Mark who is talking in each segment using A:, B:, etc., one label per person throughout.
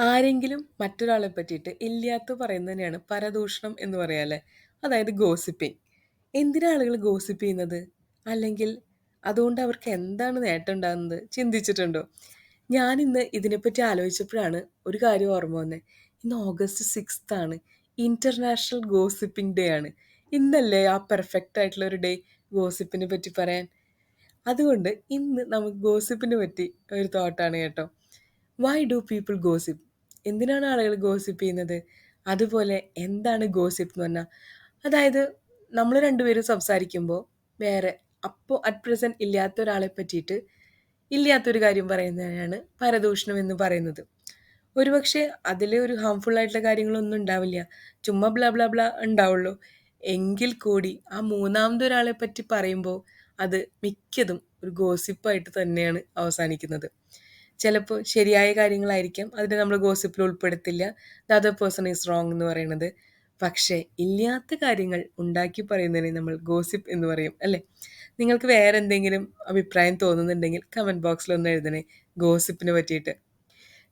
A: ആരെങ്കിലും മറ്റൊരാളെ പറ്റിയിട്ട് ഇല്ലാത്ത പറയുന്നതിനെയാണ് പരദൂഷണം എന്ന് പറയാല്ലേ. അതായത് ഗോസിപ്പിംഗ്. എന്തിനാ ആളുകൾ ഗോസിപ്പ് ചെയ്യുന്നത്? അല്ലെങ്കിൽ അതുകൊണ്ട് അവർക്ക് എന്താണ് നേട്ടം ഉണ്ടാകുന്നത് ചിന്തിച്ചിട്ടുണ്ടോ? ഞാനിന്ന് ഇതിനെപ്പറ്റി ആലോചിച്ചപ്പോഴാണ് ഒരു കാര്യം ഓർമ്മ വന്നത്. ഇന്ന് ഓഗസ്റ്റ് 6th ആണ്. ഇന്റർനാഷണൽ ഗോസിപ്പിംഗ് ഡേ ആണ്. ഇന്നല്ലേ ആ പെർഫെക്റ്റ് ആയിട്ടുള്ള ഒരു ഡേ ഗോസിപ്പിനെ പറ്റി പറയാൻ. അതുകൊണ്ട് ഇന്ന് നമുക്ക് ഗോസിപ്പിനെ പറ്റി ഒരു തോട്ടാണ് കേട്ടോ. Why do people gossip? എന്തിനാണ് ആളുകൾ ഗോസിപ്പ് ചെയ്യുന്നത്? അതുപോലെ എന്താണ് ഗോസിപ്പ് എന്ന് പറഞ്ഞാൽ? അതായത് നമ്മൾ രണ്ടുപേരും സംസാരിക്കുമ്പോൾ വേറെ അപ്പോൾ അറ്റ് പ്രസൻറ്റ് ഇല്ലാത്ത ഒരാളെ പറ്റിയിട്ട് ഇല്ലാത്തൊരു കാര്യം പറയുന്നതിനാണ് പരദൂഷണം എന്ന് പറയുന്നത്. ഒരുപക്ഷെ അതിൽ ഒരു ഹാംഫുൾ ആയിട്ടുള്ള കാര്യങ്ങളൊന്നും ഉണ്ടാവില്ല. ചുമ്മാ ബ്ലാ ബ്ലാ ബ്ലാ ഉണ്ടാവുള്ളൂ. എങ്കിൽ കൂടി ആ മൂന്നാമതൊരാളെ പറ്റി പറയുമ്പോൾ അത് മിക്കതും ഒരു ഗോസിപ്പായിട്ട് തന്നെയാണ് അവസാനിക്കുന്നത്. ചിലപ്പോൾ ശരിയായ കാര്യങ്ങളായിരിക്കാം അതിനെ നമ്മൾ ഗോസിപ്പിൽ ഉൾപ്പെടുത്തില്ല. The other person is wrong എന്ന് പറയുന്നത്. പക്ഷേ ഇല്ലാത്ത കാര്യങ്ങൾ ഉണ്ടാക്കി പറയുന്നതിനെ നമ്മൾ ഗോസിപ്പ് എന്ന് പറയും അല്ലേ? നിങ്ങൾക്ക് വേറെ എന്തെങ്കിലും അഭിപ്രായം തോന്നുന്നുണ്ടെങ്കിൽ കമൻറ്റ് ബോക്സിൽ ഒന്ന് എഴുതണേ ഗോസിപ്പിനെ പറ്റിയിട്ട്.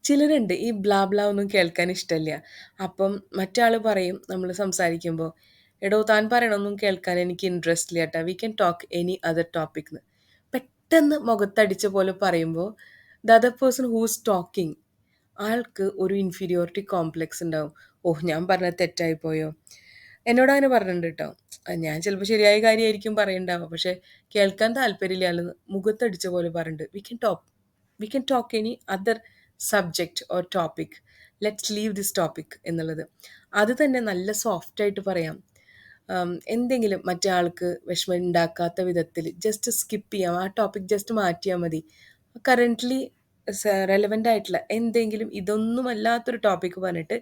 A: ചിലരുണ്ട് ഈ ബ്ലാ ബ്ലാ ഒന്നും കേൾക്കാൻ ഇഷ്ടമല്ല. അപ്പം മറ്റാൾ പറയും നമ്മൾ സംസാരിക്കുമ്പോൾ, എടോ താൻ പറയണൊന്നും കേൾക്കാൻ എനിക്ക് ഇൻട്രസ്റ്റ് ഇല്ല കേട്ടോ, we can talk any other topic എന്ന് പെട്ടെന്ന് മുഖത്തടിച്ച പോലെ പറയുമ്പോൾ the other person who's talking ആൾക്ക് ഒരു ഇൻഫീരിയോറിറ്റി കോംപ്ലക്സ് ഉണ്ടാവും. ഓഹ് ഞാൻ പറഞ്ഞത് തെറ്റായി പോയോ? എന്നോട് അങ്ങനെ പറഞ്ഞിട്ടുണ്ട് കേട്ടോ. ഞാൻ ചിലപ്പോൾ ശരിയായ കാര്യമായിരിക്കും പറയുണ്ടാവുക, പക്ഷേ കേൾക്കാൻ താല്പര്യമില്ലാന്ന് മുഖത്തടിച്ച പോലെ പറഞ്ഞിട്ടുണ്ട്. V can talk any other subject or topic. Let's leave this topic എന്നുള്ളത്. അത് തന്നെ നല്ല സോഫ്റ്റായിട്ട് പറയാം. എന്തെങ്കിലും മറ്റേ ആൾക്ക് വിഷമം ഉണ്ടാക്കാത്ത വിധത്തിൽ ജസ്റ്റ് സ്കിപ്പ് ചെയ്യാം. ആ ടോപ്പിക് ജസ്റ്റ് മാറ്റിയാൽ മതി. കറൻ്റ്ലി റെലവൻ്റ് ആയിട്ടുള്ള എന്തെങ്കിലും ഇതൊന്നുമല്ലാത്തൊരു ടോപ്പിക്ക് പറഞ്ഞിട്ട്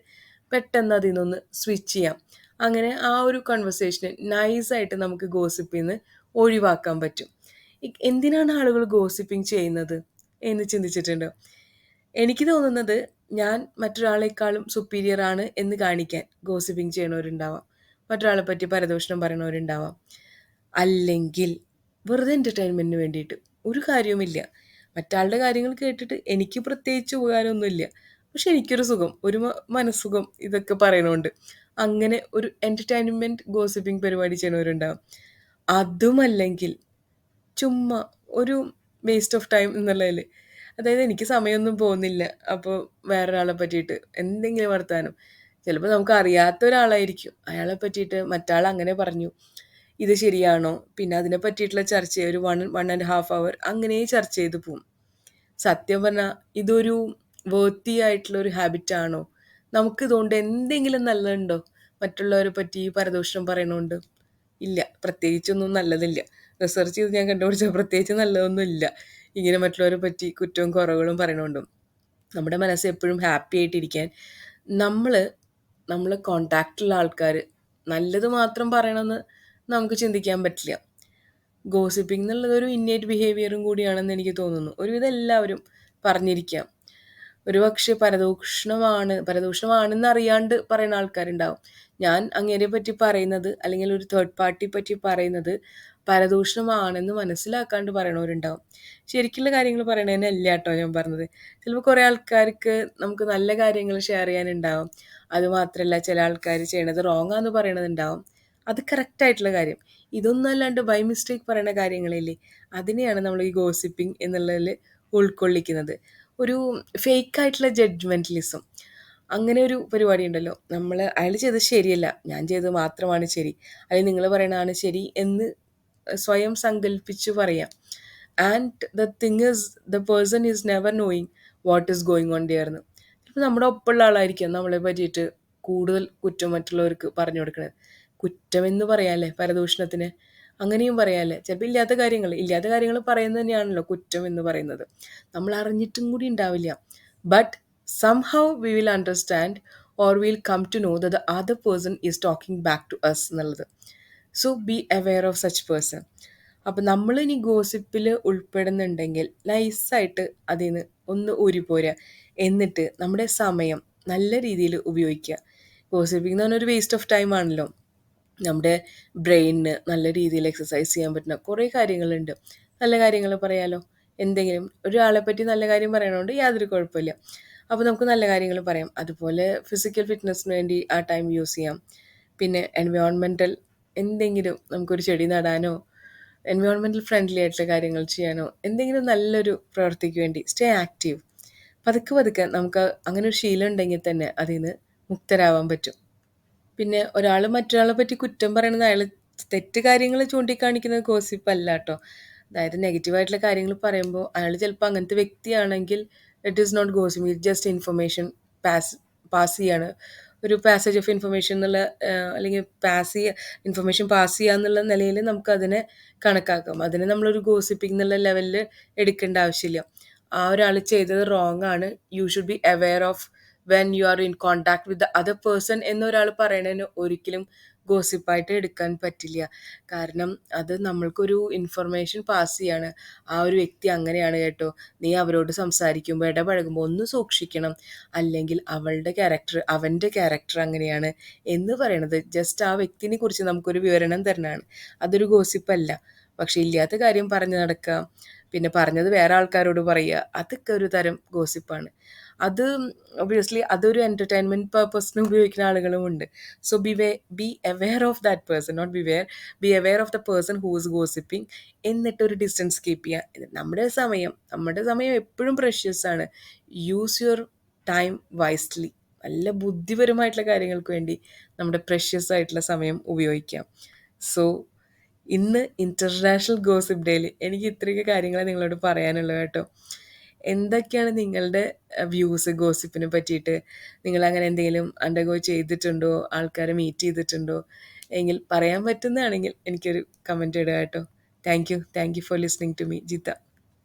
A: പെട്ടെന്ന് അതിൽ നിന്നൊന്ന് സ്വിച്ച് ചെയ്യാം. അങ്ങനെ ആ ഒരു കൺവെർസേഷന് നൈസായിട്ട് നമുക്ക് ഗോസിപ്പിൽ നിന്ന് ഒഴിവാക്കാൻ പറ്റും. എന്തിനാണ് ആളുകൾ ഗോസിപ്പിംഗ് ചെയ്യുന്നത് എന്ന് ചിന്തിച്ചിട്ടുണ്ടോ? എനിക്ക് തോന്നുന്നത് ഞാൻ മറ്റൊരാളെക്കാളും സുപ്പീരിയർ ആണ് എന്ന് കാണിക്കാൻ ഗോസിപ്പിംഗ് ചെയ്യണവരുണ്ടാവാം. മറ്റൊരാളെ പറ്റി പരദൂഷണം പറയണവരുണ്ടാവാം. അല്ലെങ്കിൽ വെറുതെ എൻ്റർടൈൻമെൻറ്റിന് വേണ്ടിയിട്ട് ഒരു കാര്യവുമില്ല. മറ്റാളുടെ കാര്യങ്ങൾ കേട്ടിട്ട് എനിക്ക് പ്രത്യേകിച്ച് ഉപകാരമൊന്നുമില്ല. പക്ഷെ എനിക്കൊരു സുഖം, ഒരു മനസ്സുഖം ഇതൊക്കെ പറയണോണ്ട്. അങ്ങനെ ഒരു എൻ്റർടൈൻമെൻറ്റ് ഗോസിപ്പിംഗ് പരിപാടി ചെയ്യണവരുണ്ടാവും. അതുമല്ലെങ്കിൽ ചുമ്മാ ഒരു വേസ്റ്റ് ഓഫ് ടൈം എന്നുള്ളതിൽ. അതായത് എനിക്ക് സമയമൊന്നും പോകുന്നില്ല. അപ്പോൾ വേറൊരാളെ പറ്റിയിട്ട് എന്തെങ്കിലും വർത്താനം. ചിലപ്പോൾ നമുക്ക് അറിയാത്ത ഒരാളായിരിക്കും. അയാളെ പറ്റിയിട്ട് മറ്റാൾ അങ്ങനെ പറഞ്ഞു. ഇത് ശരിയാണോ? പിന്നെ അതിനെ പറ്റിയിട്ടുള്ള ചർച്ച ഒരു 1.5 hour അങ്ങനെ ചർച്ച ചെയ്ത് പോവും. സത്യം പറഞ്ഞാൽ ഇതൊരു വേർത്തി ആയിട്ടുള്ള ഒരു ഹാബിറ്റാണോ? നമുക്കിതുകൊണ്ട് എന്തെങ്കിലും നല്ലതുണ്ടോ? മറ്റുള്ളവരെ പറ്റി പരദൂഷണം പറയണോണ്ട്? ഇല്ല. പ്രത്യേകിച്ചൊന്നും നല്ലതില്ല. റിസർച്ച് ചെയ്ത് ഞാൻ കണ്ടുപിടിച്ച പ്രത്യേകിച്ച് നല്ലതൊന്നും ഇല്ല. ഇങ്ങനെ മറ്റുള്ളവരെ പറ്റി കുറ്റവും കുറവുകളും പറയണോണ്ടും. നമ്മുടെ മനസ്സ് എപ്പോഴും ഹാപ്പി ആയിട്ടിരിക്കാൻ നമ്മൾ നമ്മളെ കോണ്ടാക്റ്റുള്ള ആൾക്കാർ നല്ലത് മാത്രം പറയണമെന്ന് നമുക്ക് ചിന്തിക്കാൻ പറ്റില്ല. ഗോസിപ്പിംഗ് എന്നുള്ളത് ഒരു ഇന്നേറ്റ് ബിഹേവിയറും കൂടിയാണെന്ന് എനിക്ക് തോന്നുന്നു. ഒരുവിധം എല്ലാവരും പറഞ്ഞിരിക്കാം. ഒരുപക്ഷെ പരദൂഷണമാണെന്ന് അറിയാണ്ട് പറയുന്ന ആൾക്കാരുണ്ടാവും. ഞാൻ അങ്ങേരെ പറ്റി പറയുന്നത് അല്ലെങ്കിൽ ഒരു തേർഡ് പാർട്ടി പറ്റി പറയുന്നത് പരദൂഷണമാണെന്ന് മനസ്സിലാക്കാണ്ട് പറയണവരുണ്ടാവും. ശരിക്കുള്ള കാര്യങ്ങൾ പറയണതന്നെയല്ല കേട്ടോ ഞാൻ പറഞ്ഞത്. ചിലപ്പോൾ കുറേ ആൾക്കാർക്ക് നമുക്ക് നല്ല കാര്യങ്ങൾ ഷെയർ ചെയ്യാനുണ്ടാവും. അതുമാത്രമല്ല ചില ആൾക്കാർ ചെയ്യണത് റോങ് ആണെന്ന് പറയണതുണ്ടാവും. അത് കറക്റ്റായിട്ടുള്ള കാര്യം. ഇതൊന്നും അല്ലാണ്ട് ബൈ മിസ്റ്റേക്ക് പറയുന്ന കാര്യങ്ങളില്ലേ, അതിനെയാണ് നമ്മൾ ഈ ഗോസിപ്പിംഗ് എന്നുള്ളതിൽ ഉൾക്കൊള്ളിക്കുന്നത്. ഒരു ഫേക്കായിട്ടുള്ള ജഡ്ജ്മെൻ്റലിസം. അങ്ങനെ ഒരു പരിപാടി ഉണ്ടല്ലോ. അയാൾ ചെയ്തത് ശരിയല്ല, ഞാൻ ചെയ്തത് മാത്രമാണ് ശരി, അല്ലെങ്കിൽ നിങ്ങൾ പറയണതാണ് ശരി എന്ന് സ്വയം സങ്കല്പിച്ച് പറയാം. And the thing is the person is never knowing what is going on dear എന്ന്. ചിലപ്പോൾ നമ്മുടെ ഒപ്പമുള്ള ആളായിരിക്കും നമ്മളെ പറ്റിയിട്ട് കൂടുതൽ കുറ്റം മറ്റുള്ളവർക്ക് പറഞ്ഞു കൊടുക്കുന്നത്. കുറ്റമെന്ന് പറയാമല്ലേ പരദൂഷണത്തിന്? അങ്ങനെയും പറയാമല്ലേ? ചിലപ്പോൾ ഇല്ലാത്ത കാര്യങ്ങൾ പറയുന്നത് തന്നെയാണല്ലോ കുറ്റം എന്ന് പറയുന്നത്. നമ്മൾ അറിഞ്ഞിട്ടും കൂടി ഉണ്ടാവില്ല. But somehow we will understand or will come to know the other person is talking back to us എന്നുള്ളത്. So be aware of such person. അപ്പം നമ്മൾ ഇനി ഗോസിപ്പിൽ ഉൾപ്പെടുന്നുണ്ടെങ്കിൽ നൈസായിട്ട് അതിൽ നിന്ന് ഒന്ന് ഊരിപ്പോരുക. എന്നിട്ട് നമ്മുടെ സമയം നല്ല രീതിയിൽ ഉപയോഗിക്കുക. ഗോസിപ്പിംഗ് എന്ന് പറഞ്ഞാൽ ഒരു വേസ്റ്റ് ഓഫ് ടൈം ആണല്ലോ. നമ്മുടെ ബ്രെയിനിന് നല്ല രീതിയിൽ എക്സസൈസ് ചെയ്യാൻ പറ്റുന്ന കുറേ കാര്യങ്ങളുണ്ട്. നല്ല കാര്യങ്ങൾ പറയാലോ. എന്തെങ്കിലും ഒരാളെ പറ്റി നല്ല കാര്യം പറയണോണ്ട് യാതൊരു കുഴപ്പമില്ല. അപ്പോൾ നമുക്ക് നല്ല കാര്യങ്ങൾ പറയാം. അതുപോലെ ഫിസിക്കൽ ഫിറ്റ്നസ്സിന് വേണ്ടി ആ ടൈം യൂസ് ചെയ്യാം. പിന്നെ എൻവയോൺമെൻറ്റൽ എന്തെങ്കിലും നമുക്കൊരു ചെടി നടാനോ, എൻവയോൺമെൻറ്റൽ ഫ്രണ്ട്ലി ആയിട്ടുള്ള കാര്യങ്ങൾ ചെയ്യാനോ, എന്തെങ്കിലും നല്ലൊരു പ്രവൃത്തിക്ക് വേണ്ടി സ്റ്റേ ആക്റ്റീവ്. പതുക്കെ പതുക്കെ നമുക്ക് അങ്ങനെ ഒരു ശീലം ഉണ്ടെങ്കിൽ തന്നെ അതിൽ നിന്ന് മുക്തരാവാൻ പറ്റും. പിന്നെ ഒരാള് മറ്റൊരാളെ പറ്റി കുറ്റം പറയണത് അയാള് തെറ്റ് കാര്യങ്ങൾ ചൂണ്ടിക്കാണിക്കുന്നത് ഗോസിപ്പ് അല്ല ട്ടോ. അതായത് നെഗറ്റീവായിട്ടുള്ള കാര്യങ്ങൾ പറയുമ്പോൾ അയാള് ചിലപ്പോൾ അങ്ങനത്തെ വ്യക്തിയാണെങ്കിൽ it is not gossip. It just information pass pass ചെയ്യാണ്. ഒരു പാസേജ് ഓഫ് ഇൻഫർമേഷൻ എന്നുള്ള അല്ലെങ്കിൽ ഇൻഫർമേഷൻ പാസ് ചെയ്യുക എന്നുള്ള നിലയിൽ നമുക്കതിനെ കണക്കാക്കാം. അതിനെ നമ്മളൊരു ഗോസിപ്പിംഗ് എന്നുള്ള ലെവലിൽ എടുക്കേണ്ട ആവശ്യമില്ല. ആ ഒരാൾ ചെയ്തത് റോങ് ആണ്. You should be aware of when you are in contact with the other person എന്നൊരാൾ പറയണതിന് ഒരിക്കലും ഗോസിപ്പായിട്ട് എടുക്കാൻ പറ്റില്ല. കാരണം അത് നമ്മൾക്കൊരു ഇൻഫർമേഷൻ പാസ് ചെയ്യാണ്. ആ ഒരു വ്യക്തി അങ്ങനെയാണ് കേട്ടോ. നീ അവരോട് സംസാരിക്കുമ്പോൾ ഇടപഴകുമ്പോൾ ഒന്ന് സൂക്ഷിക്കണം. അല്ലെങ്കിൽ അവൻ്റെ ക്യാരക്ടർ അങ്ങനെയാണ് എന്ന് പറയണത് ജസ്റ്റ് ആ വ്യക്തിനെ കുറിച്ച് നമുക്കൊരു വിവരണം തരണതാണ്. അതൊരു ഗോസിപ്പല്ല. പക്ഷെ ഇല്ലാത്ത കാര്യം പറഞ്ഞു നടക്കുക, പിന്നെ പറഞ്ഞത് വേറെ ആൾക്കാരോട് പറയുക, അതൊക്കെ ഒരു തരം ഗോസിപ്പാണ്. അത് ഒബ്വിയസ്ലി അതൊരു എൻ്റർടൈൻമെൻറ്റ് പർപ്പസിന് ഉപയോഗിക്കുന്ന ആളുകളുമുണ്ട്. So be aware of that person, not be aware of the person who is gossiping. എന്നിട്ടൊരു ഡിസ്റ്റൻസ് കീപ്പ് ചെയ്യുക. നമ്മുടെ സമയം എപ്പോഴും പ്രഷ്യസ് ആണ്. Use your time wisely. നല്ല ബുദ്ധിപരമായിട്ടുള്ള കാര്യങ്ങൾക്ക് വേണ്ടി നമ്മുടെ പ്രഷ്യസ് ആയിട്ടുള്ള സമയം ഉപയോഗിക്കാം. സോ ഇന്ന് ഇൻ്റർനാഷണൽ ഗോസിപ്പ് ഡേയിൽ എനിക്ക് ഇത്രയൊക്കെ കാര്യങ്ങളെ നിങ്ങളോട് പറയാനുള്ളത് കേട്ടോ. എന്തൊക്കെയാണ് നിങ്ങളുടെ വ്യൂസ് ഗോസിപ്പിനെ പറ്റിയിട്ട്? നിങ്ങളങ്ങനെ എന്തെങ്കിലും അണ്ടർഗോ ചെയ്തിട്ടുണ്ടോ? ആൾക്കാരെ മീറ്റ് ചെയ്തിട്ടുണ്ടോ? എങ്കിൽ പറയാൻ പറ്റുന്നതാണെങ്കിൽ എനിക്കൊരു കമൻറ്റ് ഇടുക കേട്ടോ. Thank you for listening to me Jitha.